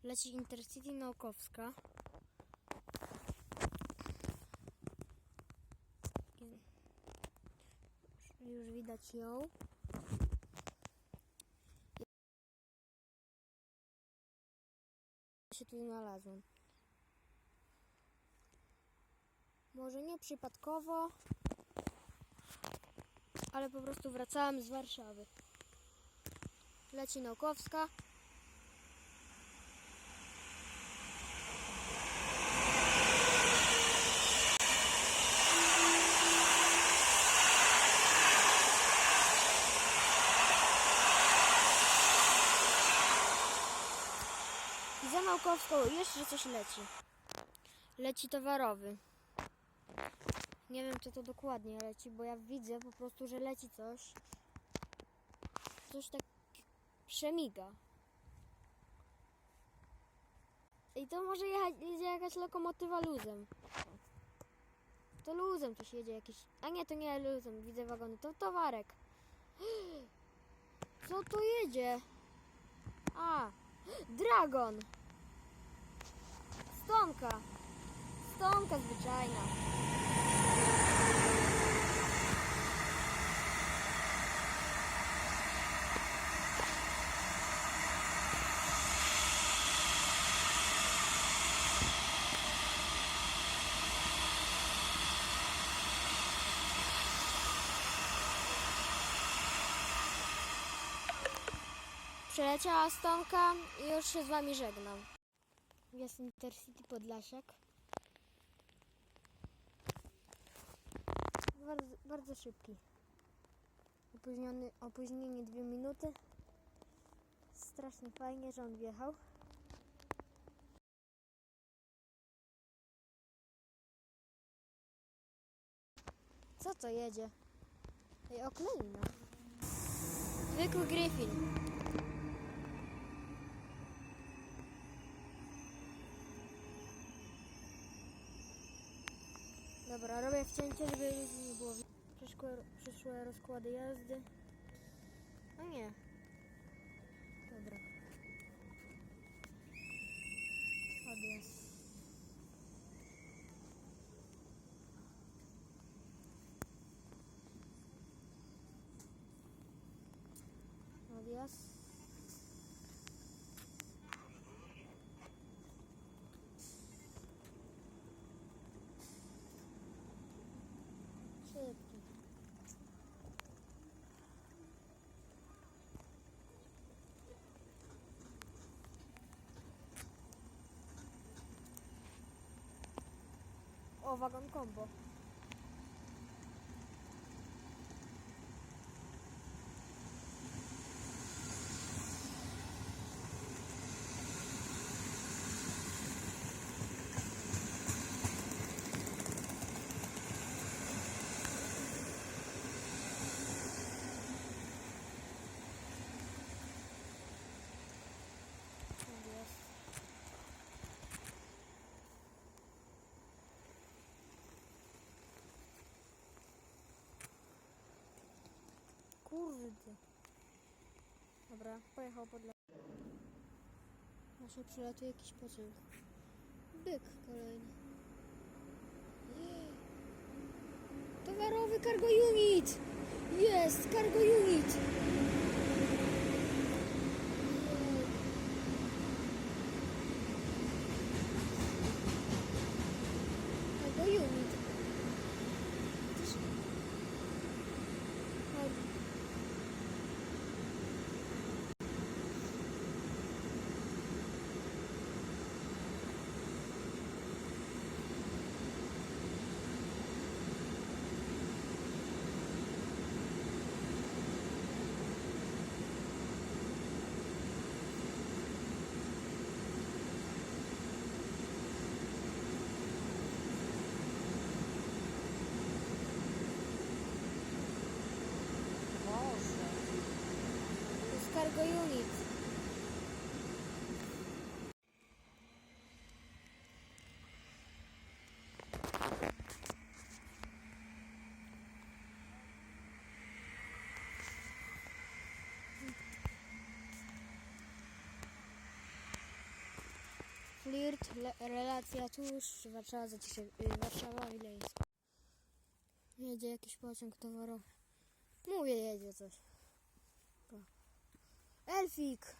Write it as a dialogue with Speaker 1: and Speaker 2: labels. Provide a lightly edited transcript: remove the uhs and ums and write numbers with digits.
Speaker 1: Leci Intercity Naukowska. Już widać ją. Się tu znalazłem. Może nie przypadkowo, ale po prostu wracałem z Warszawy. Leci Naukowska. I za Naukowską jeszcze coś leci. Leci towarowy. Nie wiem, co to dokładnie leci, bo ja widzę po prostu, że leci coś. Coś tak przemiga. I to może jedzie jakaś lokomotywa luzem. To luzem coś jedzie jakiś... A nie, to nie luzem, widzę wagony. To towarek. Co to jedzie? A, Dragon. Stonka. Stonka zwyczajna. Przeleciała Stonka i już się z wami żegnam. Jest Intercity Podlasiak. Bardzo szybki. Opóźnienie 2 minuty. Strasznie fajnie, że on wjechał. Co to jedzie? Ej, okleina. Zwykły Griffin. Dobra, robię wcięcie, żeby nie było. Przyszłe rozkłady jazdy. A nie. Dobra. Odjazd. Odjazd. Szybki. O, wagon combo. Odjazd. Kurde. Dobra, pojechał pod las. Właśnie przylatuje jakiś pociąg. Byk kolejny. Towarowy cargo unit! Jest! Cargo unit! Cargo unit. Cargo unit. Flirt, relacja tuż, Warszawa Zacisze, Warszawa Wileńska. Jedzie jakiś pociąg towarowy. Mówię, jedzie coś. O. Elfik!